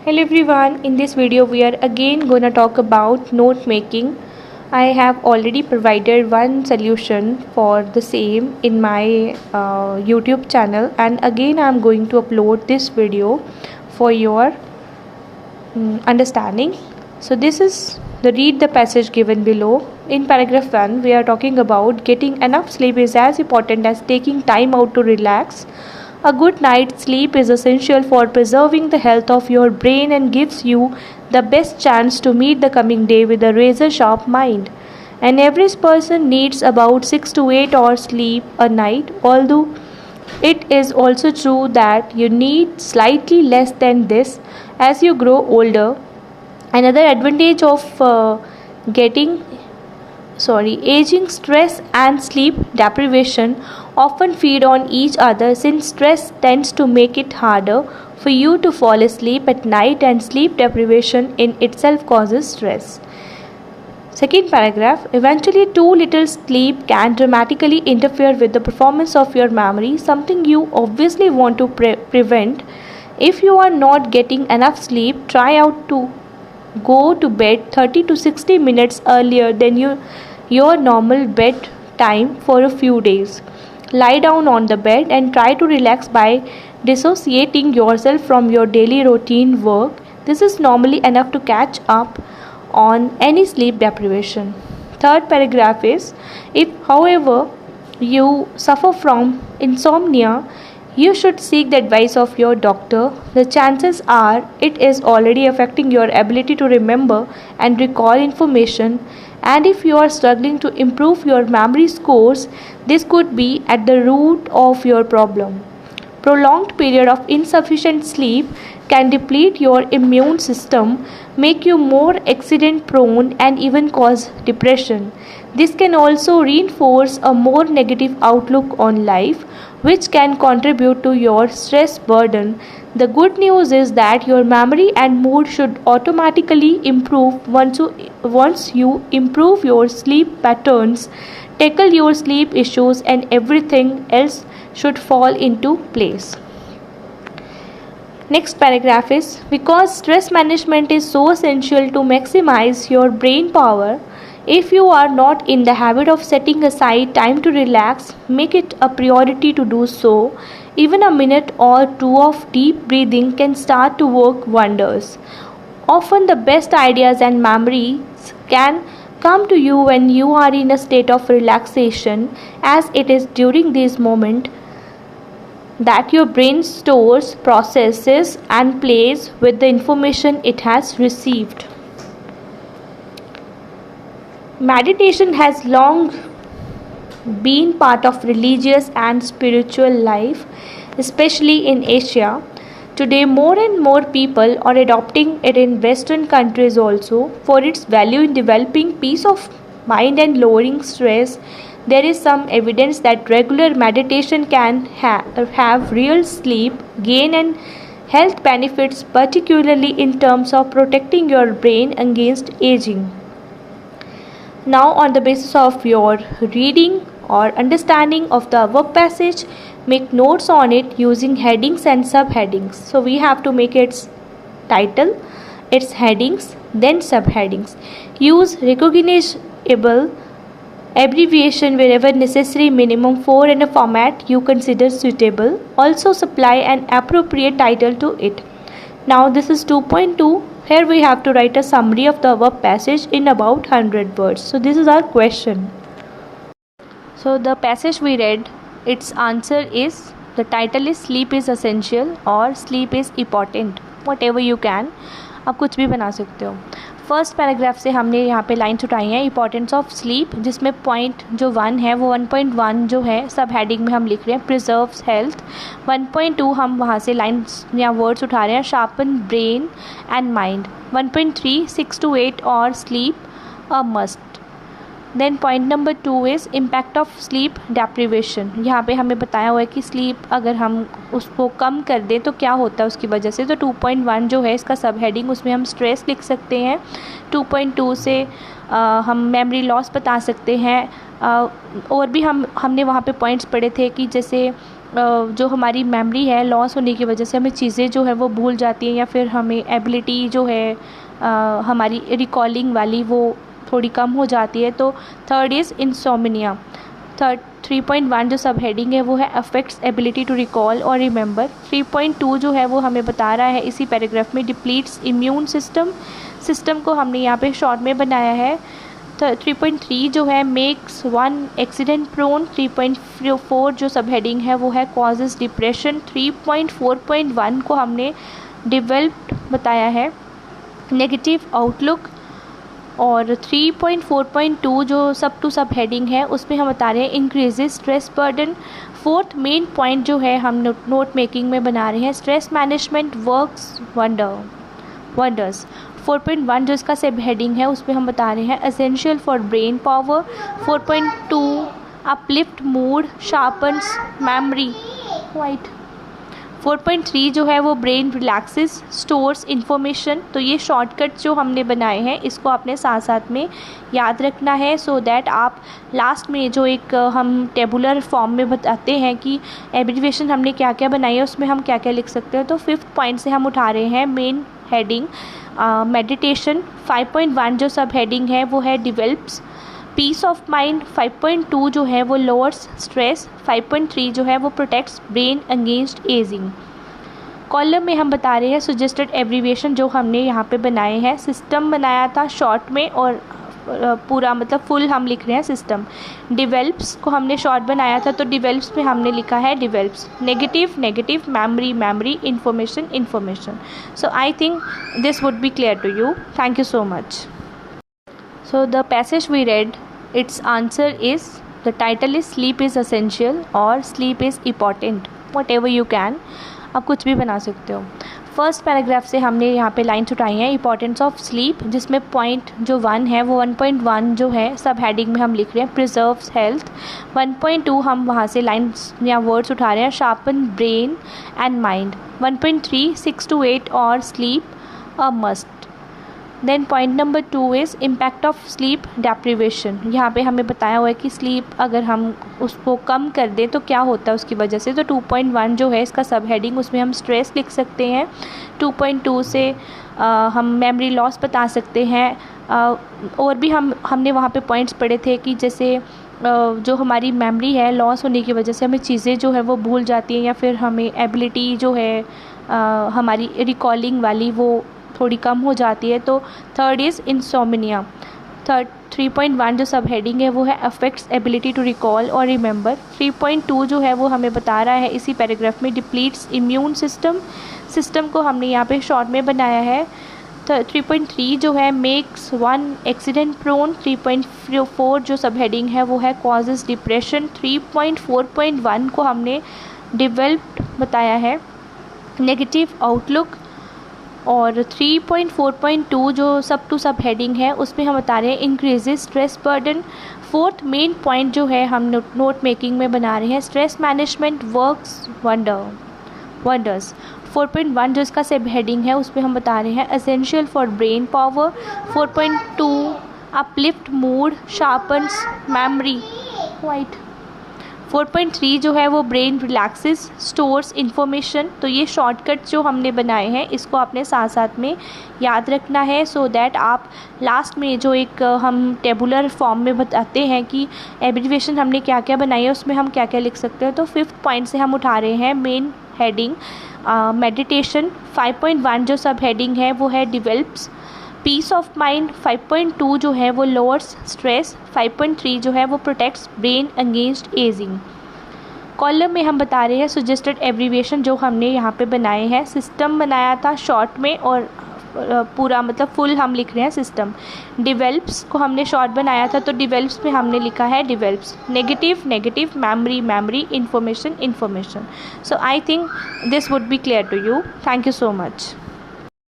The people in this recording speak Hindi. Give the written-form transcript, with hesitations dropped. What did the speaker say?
Hello everyone, in this video we are again going to talk about note making. I have already provided one solution for the same in my YouTube channel, and again I am going to upload this video for your understanding. So this is the read the passage given below. In paragraph 1 we are talking about getting enough sleep is as important as taking time out to relax. A good night's sleep is essential for preserving the health of your brain and gives you the best chance to meet the coming day with a razor sharp mind. An average person needs about 6 to 8 hours sleep a night, although it is also true that you need slightly less than this as you grow older. Another advantage of getting aging, stress and sleep deprivation often feed on each other, since stress tends to make it harder for you to fall asleep at night and sleep deprivation in itself causes stress. Second paragraph, eventually too little sleep can dramatically interfere with the performance of your memory, something you obviously want to prevent. If you are not getting enough sleep, try out to go to bed 30 to 60 minutes earlier than your normal bedtime for a few days. Lie down on the bed and try to relax by dissociating yourself from your daily routine work. This is normally enough to catch up on any sleep deprivation. Third paragraph is, if however you suffer from insomnia, you should seek the advice of your doctor. The chances are it is already affecting your ability to remember and recall information, and if you are struggling to improve your memory scores, this could be at the root of your problem. Prolonged period of insufficient sleep can deplete your immune system, make you more accident prone and even cause depression. This can also reinforce a more negative outlook on life, which can contribute to your stress burden. The good news is that your memory and mood should automatically improve once you improve your sleep patterns, tackle your sleep issues, and everything else should fall into place. Next paragraph is, because stress management is so essential to maximize your brain power, if you are not in the habit of setting aside time to relax, make it a priority to do so. Even a minute or two of deep breathing can start to work wonders. Often the best ideas and memories can come to you when you are in a state of relaxation, as it is during this moment that your brain stores, processes, and plays with the information it has received. Meditation has long been part of religious and spiritual life, especially in Asia. Today, more and more people are adopting it in Western countries also for its value in developing peace of mind and lowering stress. There is some evidence that regular meditation can have real sleep gain and health benefits, particularly in terms of protecting your brain against aging. Now, on the basis of your reading or understanding of the above passage, make notes on it using headings and subheadings. So we have to make its title, its headings, then subheadings. Use recognizable abbreviation wherever necessary, minimum 4 in a format you consider suitable. Also supply an appropriate title to it. Now this is 2.2. Here we have to write a summary of the above passage in about 100 words. So this is our question. So the passage we read, its answer is, the title is sleep is essential or sleep is important, whatever you can. आप कुछ भी बना सकते हो. फर्स्ट पैराग्राफ से हमने यहाँ पे लाइन्स उठाई हैं इंपॉर्टेंस ऑफ स्लीप, जिसमें पॉइंट जो 1 है वो 1.1 जो है सब हेडिंग में हम लिख रहे हैं प्रिजर्व्स हेल्थ. 1.2 हम वहाँ से लाइन्स या वर्ड्स उठा रहे हैं sharpen brain and mind. 1.3 6 to 8 और sleep a must. Then point number 2 is impact of sleep deprivation. यहाँ पे हमें बताया हुआ है कि स्लीप अगर हम उसको कम कर दें तो क्या होता है उसकी वजह से. तो 2.1 जो है इसका सब हेडिंग, उसमें हम स्ट्रेस लिख सकते हैं. 2.2 से हम मेमोरी लॉस बता सकते हैं. और भी हमने वहाँ पे पॉइंट्स पढ़े थे कि जैसे जो हमारी मेमोरी है लॉस होने की वजह से हमें चीज़ें जो है वो भूल जाती हैं, या फिर हमें एबिलिटी जो है हमारी रिकॉलिंग वाली वो थोड़ी कम हो जाती है। तो थर्ड इज़ इंसोम्निया। 3.1 जो सब हेडिंग है वो है अफेक्ट्स एबिलिटी टू रिकॉल और रिमेंबर। 3.2 जो है वो हमें बता रहा है इसी पैराग्राफ में डिप्लीट्स इम्यून सिस्टम को हमने यहाँ पे शॉर्ट में बनाया है। 3.3 जो है मेक्स वन एक्सीडेंट प्रोन। 3.4 जो सब हेडिंग है वो है कॉजेज डिप्रेशन। 3.4.1 को हमने डेवलप्ड बताया है नेगेटिव आउटलुक। और 3.4.2 जो सब हेडिंग है उसमें हम बता रहे हैं increases stress burden. Fourth main point जो है हम नोट मेकिंग में बना रहे हैं स्ट्रेस मैनेजमेंट वर्क्स वंडर्स। 4.1 जो इसका सब हेडिंग है उसमें हम बता रहे हैं essential for brain power. 4.2 uplift mood sharpens memory white. 4.3 जो है वो ब्रेन रिलैक्सेस स्टोर्स इन्फॉर्मेशन। तो ये शॉर्टकट जो हमने बनाए हैं इसको आपने साथ साथ में याद रखना है, सो दैट आप लास्ट में जो एक हम टेबुलर फॉर्म में बताते हैं कि एब्रीविएशन हमने क्या क्या बनाई है उसमें हम क्या क्या लिख सकते हैं। तो 5th पॉइंट से हम उठा रहे हैं मेन हेडिंग मेडिटेशन। 5.1 जो सब हेडिंग है वो है डिवेल्प्स पीस ऑफ माइंड। 5.2 जो है वो लोअर्स स्ट्रेस। 5.3 जो है वो protects brain against ageing. Column में हम बता रहे हैं सजेस्टेड एब्रीविएशन जो हमने यहाँ पे बनाए हैं। सिस्टम बनाया था शॉर्ट में और पूरा मतलब फुल हम लिख रहे हैं सिस्टम। डिवेल्प्स को हमने शॉर्ट बनाया था तो डिवेल्प्स में हमने लिखा है develops. Negative memory information. So I think this would be clear to you. Thank you so much. So the passage we read, its answer is, the title is sleep is essential or sleep is important, whatever you can. आप कुछ भी बना सकते हो। फर्स्ट पैराग्राफ से हमने यहाँ पे लाइन्स उठाई हैं इंपॉर्टेंस ऑफ स्लीप, जिसमें पॉइंट जो 1 है वो 1.1 जो है सब हेडिंग में हम लिख रहे हैं प्रिजर्व्स हेल्थ। 1.2 हम वहाँ से लाइन्स या वर्ड्स उठा रहे हैं sharpen brain and mind. 1.3 6 to 8 और sleep a must. Then point number 2 is impact of sleep deprivation. यहाँ पे हमें बताया हुआ है कि स्लीप अगर हम उसको कम कर दें तो क्या होता है उसकी वजह से। तो 2.1 जो है इसका सब हेडिंग उसमें हम स्ट्रेस लिख सकते हैं। 2.2 से हम मेमोरी लॉस बता सकते हैं। और भी हमने वहाँ पे पॉइंट्स पढ़े थे कि जैसे जो हमारी मेमोरी है लॉस होने की वजह से हमें चीज़ें जो है वो भूल जाती हैं, या फिर हमें एबिलिटी जो है हमारी रिकॉलिंग वाली वो थोड़ी कम हो जाती है। तो थर्ड इज़ इंसोम्निया। 3.1 जो सब हेडिंग है वो है अफेक्ट्स एबिलिटी टू रिकॉल और रिमेंबर। 3.2 जो है वो हमें बता रहा है इसी पैराग्राफ में डिप्लीट्स इम्यून सिस्टम को हमने यहाँ पे शॉर्ट में बनाया है। 3.3 जो है मेक्स वन एक्सीडेंट प्रोन। 3.4 जो सब हेडिंग है वो है कॉजेज डिप्रेशन। 3.4.1 को हमने डेवलप्ड बताया है नेगेटिव आउटलुक। और 3.4.2 जो सब हेडिंग है उसमें हम बता रहे हैं increases stress burden. Fourth main point जो है हम नोट मेकिंग में बना रहे हैं स्ट्रेस मैनेजमेंट वर्क्स वंडर्स। 4.1 जो इसका सब हेडिंग है उसमें हम बता रहे हैं essential for brain power. 4.2 uplift mood sharpens memory white. 4.3 जो है वो ब्रेन रिलैक्सेस स्टोर्स इन्फॉर्मेशन। तो ये शॉर्टकट जो हमने बनाए हैं इसको आपने साथ साथ में याद रखना है, सो दैट आप लास्ट में जो एक हम टेबुलर फॉर्म में बताते हैं कि एब्रीविएशन हमने क्या क्या बनाई है उसमें हम क्या क्या लिख सकते हैं। तो 5th पॉइंट से हम उठा रहे हैं मेन हेडिंग मेडिटेशन। 5.1 जो सब हेडिंग है वो है डिवेल्प्स पीस ऑफ माइंड। 5.2 जो है वो लोअर्स स्ट्रेस। 5.3 जो है वो protects brain against ageing. Column में हम बता रहे हैं सजेस्टेड एब्रीविएशन जो हमने यहाँ पे बनाए हैं। सिस्टम बनाया था शॉर्ट में और पूरा मतलब फुल हम लिख रहे हैं सिस्टम। डिवेल्प्स को हमने शॉर्ट बनाया था तो डिवेल्प्स में हमने लिखा है develops. Negative memory information. So I think this would be clear to you. Thank you so much.